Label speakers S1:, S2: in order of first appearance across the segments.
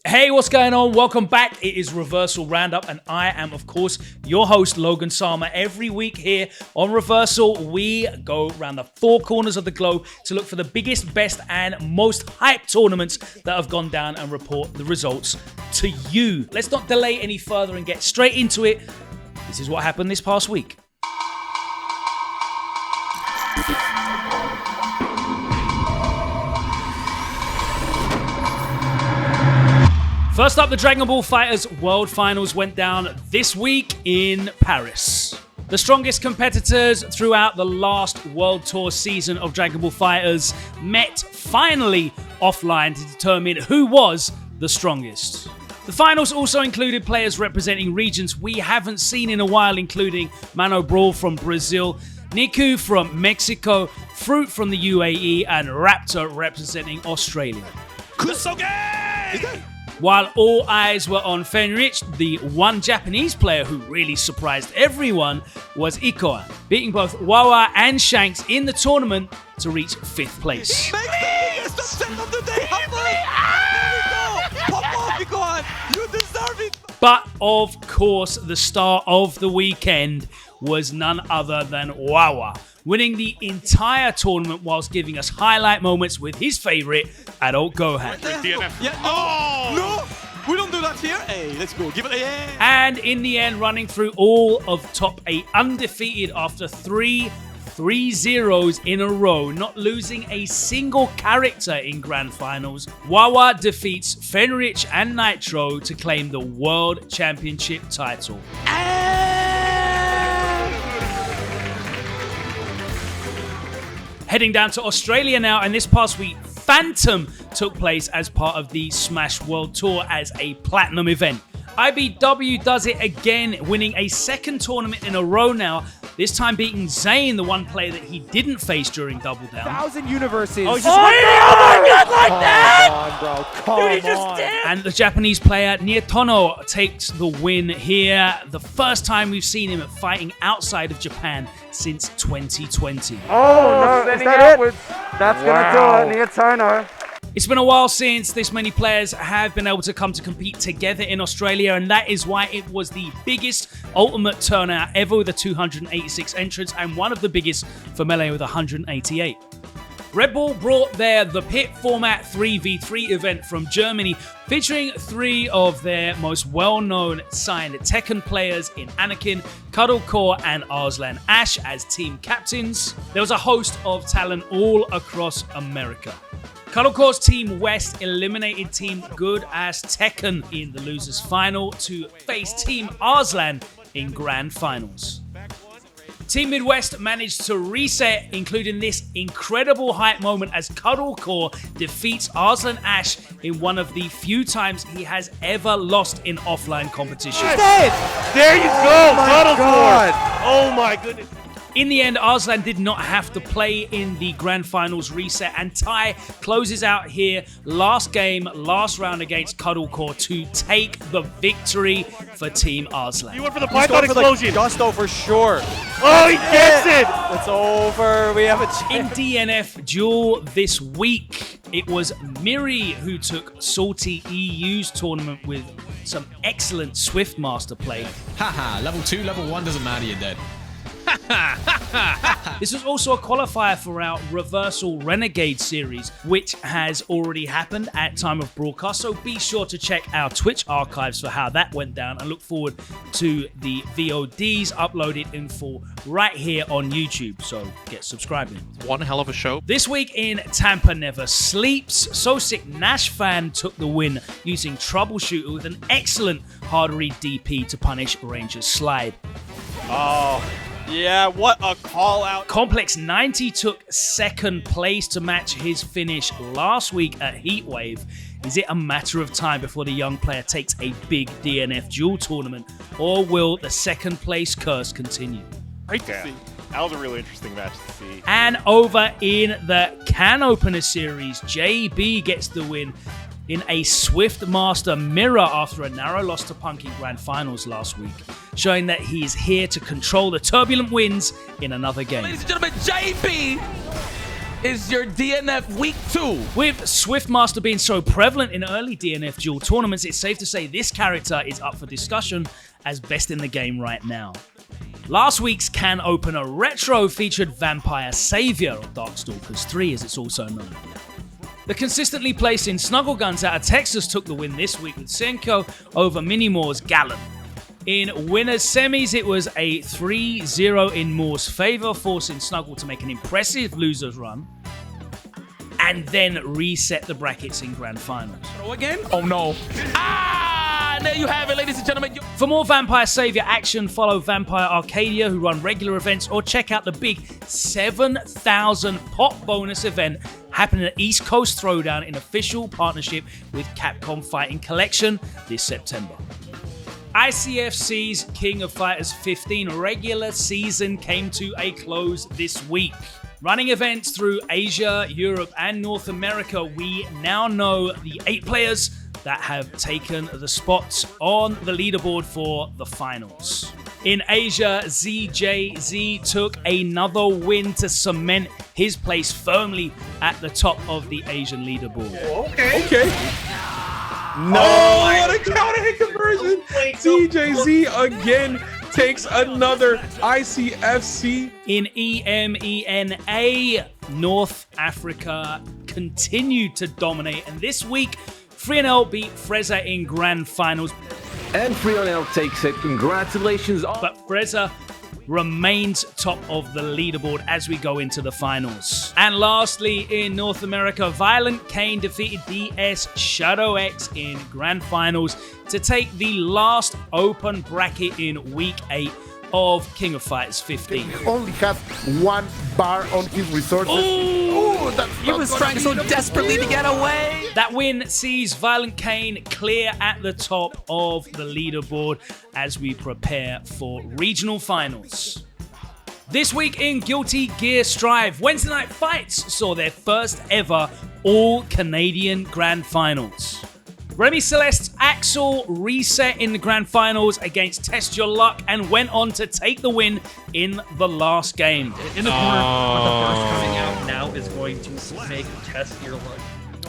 S1: Hey, what's going on? Welcome back. It is Reversal Roundup, and I am, of course, your host, Logan Sama. Every week here on Reversal, we go around the four corners of the globe to look for the biggest, best, and most hyped tournaments that have gone down and report the results to you. Let's not delay any further and get straight into it. This is what happened this past week. First up, the Dragon Ball FighterZ World Finals went down this week in Paris. The strongest competitors throughout the last World Tour season of Dragon Ball FighterZ met finally offline to determine who was the strongest. The finals also included players representing regions we haven't seen in a while, including Mano Brawl from Brazil, Niku from Mexico, Fruit from the UAE, and Raptor representing Australia. While all eyes were on Fenrich, the one Japanese player who really surprised everyone was Ikoa, beating both Wawa and Shanks in the tournament to reach 5th place. But of course, the star of the weekend was none other than Wawa, winning the entire tournament whilst giving us highlight moments with his favorite, Adult Gohan.
S2: DNF. Yeah, no, we don't do that here. Hey, let's go. Give it a yeah.
S1: And in the end, running through all of top 8 undefeated after 3 3-0s in a row, not losing a single character in Grand Finals, Wawa defeats Fenrich and Nitro to claim the World Championship title. Heading down to Australia now, and this past week, Phantom took place as part of the Smash World Tour as a platinum event. IBW does it again, winning a second tournament in a row now, this time beating Zayn, the one player that he didn't face during Double Down.
S3: 1,000 universes.
S1: Oh, oh my god, like that!
S3: Come on, bro. Come
S1: Dude, he just did! And the Japanese player Nietono takes the win here. The first time we've seen him fighting outside of Japan since 2020.
S4: Oh, no, is that it? That's gonna do it, Nietono.
S1: It's been a while since this many players have been able to come to compete together in Australia, and that is why it was the biggest Ultimate turnout ever with 286 entrants and one of the biggest for Melee with 188. Red Bull brought the Pit format 3v3 event from Germany, featuring 3 of their most well-known signed Tekken players in Anakin, Cuddlecore, and Arslan Ash as team captains. There was a host of talent all across America. Cuddlecore's Team West eliminated Team Good as Tekken in the losers final to face Team Arslan in Grand Finals. Team Midwest managed to reset, including this incredible hype moment as Cuddlecore defeats Arslan Ash in one of the few times he has ever lost in offline competition.
S2: There you go, Cuddlecore! Oh my goodness.
S1: In the end, Arslan did not have to play in the Grand Finals reset, and Ty closes out here, last game, last round against Cuddlecore to take the victory for Team Arslan.
S2: You went for the Python explosion.
S3: Gusto for sure.
S2: Oh, he gets it!
S3: It's over. We have a chance.
S1: In DNF Duel this week, it was Miri who took Salty EU's tournament with some excellent Swift Master play.
S5: Haha, level 2, level 1 doesn't matter, you're dead.
S1: This was also a qualifier for our Reversal Renegade series, which has already happened at time of broadcast, so be sure to check our Twitch archives for how that went down and look forward to the VODs uploaded in full right here on YouTube, so get subscribing.
S2: One hell of a show.
S1: This week in TampaNeverSleeps, So Sick Nash fan took the win using Troubleshooter with an excellent hard read DP to punish Ranger's slide.
S2: Oh, yeah, what a call out.
S1: Complex 90 took second place to match his finish last week at Heatwave. Is it a matter of time before the young player takes a big DNF Duel tournament, or will the second place curse continue?
S2: Great to see. That was a really interesting match to see.
S1: And over in the Can Opener series, JB gets the win in a Swift Master mirror after a narrow loss to Punk in Grand Finals last week, showing that he is here to control the turbulent winds in another game.
S5: Ladies and gentlemen, JB
S6: is your DNF Week 2.
S1: With Swiftmaster being so prevalent in early DNF Duel tournaments, it's safe to say this character is up for discussion as best in the game right now. Last week's can opener retro featured Vampire Saviour, or Darkstalkers 3 as it's also known. The consistently placed in Snuggle Guns out of Texas took the win this week with Senko over Minimore's Gallon. In winners semis, it was a 3-0 in Moore's favour, forcing Snuggle to make an impressive losers run and then reset the brackets in grand finals.
S6: Throw again? Oh no. And there you have it, ladies and gentlemen.
S1: For more Vampire Saviour action, follow Vampire Arcadia, who run regular events, or check out the big 7,000 pop bonus event happening at East Coast Throwdown in official partnership with Capcom Fighting Collection this September. ICFC's King of Fighters 15 regular season came to a close this week. Running events through Asia, Europe, and North America, we now know the 8 players that have taken the spots on the leaderboard for the finals. In Asia, ZJZ took another win to cement his place firmly at the top of the Asian leaderboard.
S7: Okay. No, what a counter hit conversion. ZJZ again takes another ICFC.
S1: In EMENA, North Africa continued to dominate, and this week, FreeNL beat FighterZ in grand finals.
S8: And FreeNL takes it. Congratulations.
S1: But FighterZ remains top of the leaderboard as we go into the finals. And lastly, in North America, Violent Kane defeated DS Shadow X in grand finals to take the last open bracket in week 8 of King of Fighters 15.
S9: He only has 1 bar on his resources.
S6: Ooh, he was trying so desperately to get away.
S1: That win sees Violent Kane clear at the top of the leaderboard as we prepare for regional finals. This week in Guilty Gear Strive, Wednesday Night Fights saw their first ever all-Canadian grand finals. Remy Celeste's Axel reset in the grand finals against Test Your Luck and went on to take the win in the last game.
S10: In the corner, but the burst coming out now is going to make Test Your Luck.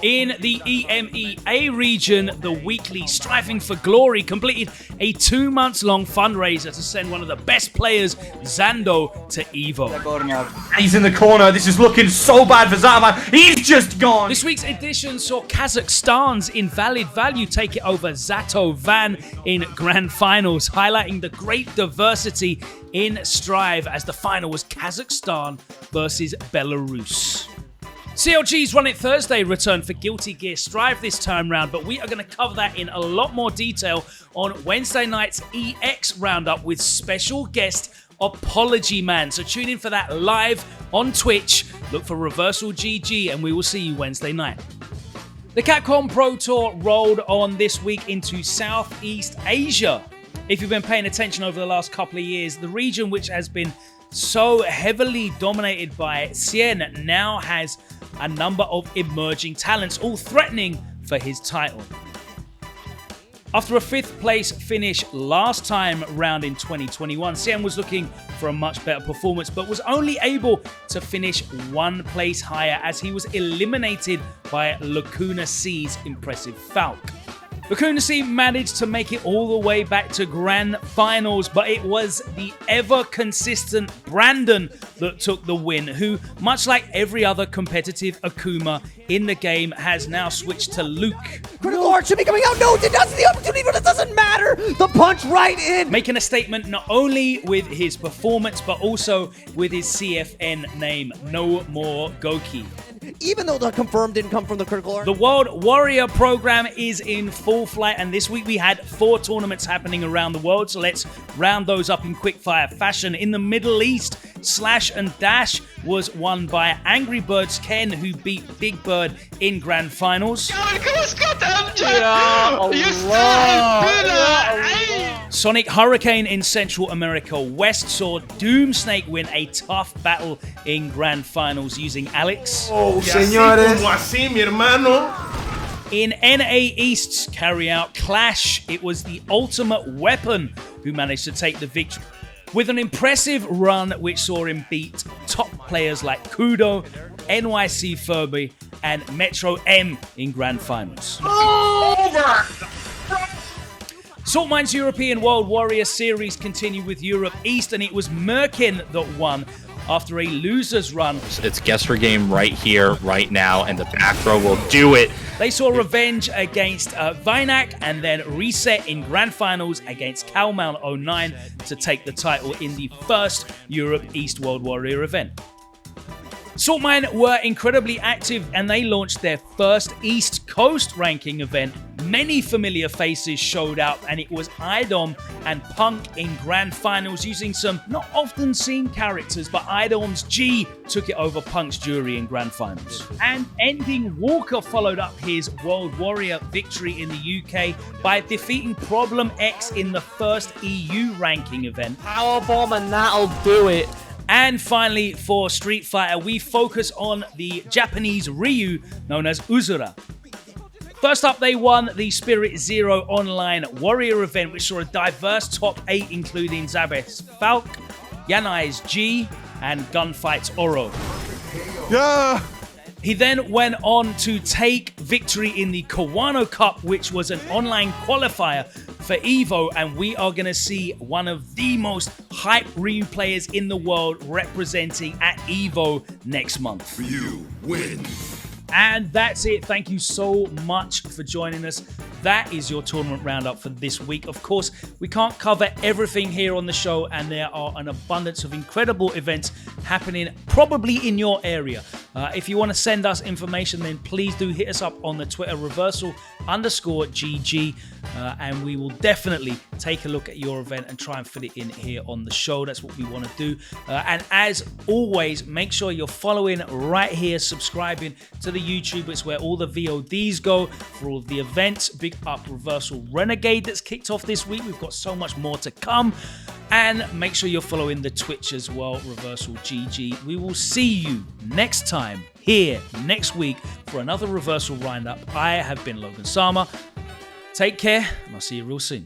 S1: In the EMEA region, the weekly Striving for Glory completed a 2-month-long fundraiser to send one of the best players, Zando, to EVO.
S10: He's in the corner. This is looking so bad for Zama. He's just gone.
S1: This week's edition saw Kazakhstan's Invalid Value take it over Zato Van in grand finals, highlighting the great diversity in Strive as the final was Kazakhstan versus Belarus. CLG's Run It Thursday returned for Guilty Gear Strive this time round, but we are going to cover that in a lot more detail on Wednesday night's EX Roundup with special guest Apology Man. So tune in for that live on Twitch. Look for Reversal GG and we will see you Wednesday night. The Capcom Pro Tour rolled on this week into Southeast Asia. If you've been paying attention over the last couple of years, the region which has been so heavily dominated by Cien now has a number of emerging talents, all threatening for his title. After a 5th place finish last time round in 2021, Cien was looking for a much better performance, but was only able to finish 1 place higher as he was eliminated by Lacuna C's impressive Falk. Lacuna C managed to make it all the way back to grand finals, but it was the ever-consistent Brandon that took the win, who, much like every other competitive Akuma in the game, has now switched to Luke.
S3: Critical Art should be coming out. No, it does the opportunity, but it doesn't matter. The punch right in.
S1: Making a statement not only with his performance, but also with his CFN name, No More Goki.
S3: Even though the confirmed didn't come from the Critical Art.
S1: The World Warrior program is in full flight, and this week we had 4 tournaments happening around the world, so let's round those up in quickfire fashion. In the Middle East, Slash and Dash was won by Angry Birds Ken, who beat Big Bird in grand finals. Sonic Hurricane in Central America West saw Doom Snake win a tough battle in grand finals using Alex. In NA East's Carryout Clash, it was the Ultimate Weapon who managed to take the victory with an impressive run which saw him beat top players like Kudo, NYC Furby, and Metro M in grand finals. Saltmine's European World Warrior Series continued with Europe East, and it was Merkin that won after a loser's run.
S11: It's guess your game right here, right now, and the back row will do it.
S1: They saw revenge against Vinak and then reset in grand finals against Calmal 09 to take the title in the first Europe East World Warrior event. Saltmine were incredibly active and they launched their first East Coast ranking event. Many familiar faces showed up, and it was Idom and Punk in grand finals using some not often seen characters, but Idom's G took it over Punk's Jury in grand finals. And Ending Walker followed up his World Warrior victory in the UK by defeating Problem X in the first EU ranking event.
S3: Powerbomb and that'll do it.
S1: And finally, for Street Fighter, we focus on the Japanese Ryu known as Uzura. First up, they won the SpiritZero Online Warrior event, which saw a diverse top 8, including Zabeth's Falk, Yanai's G, and Gunfight's Oro.
S2: Yeah!
S1: He then went on to take victory in the Kawano Cup, which was an online qualifier for EVO, and we are going to see one of the most hype Ryu players in the world representing at EVO next month.
S12: You win.
S1: And that's it. Thank you so much for joining us. That is your tournament roundup for this week. Of course, we can't cover everything here on the show, and there are an abundance of incredible events happening probably in your area. If you want to send us information, then please do hit us up on the Twitter reversal_GG, and we will definitely take a look at your event and try and fit it in here on the show. That's what we want to do. And as always, make sure you're following right here, subscribing to the YouTube. It's where all the VODs go for all of the events. Big up Reversal Renegade that's kicked off this week. We've got so much more to come. And make sure you're following the Twitch as well, Reversal GG. We will see you next time here next week for another Reversal Roundup. I have been Logan Sama. Take care, and I'll see you real soon.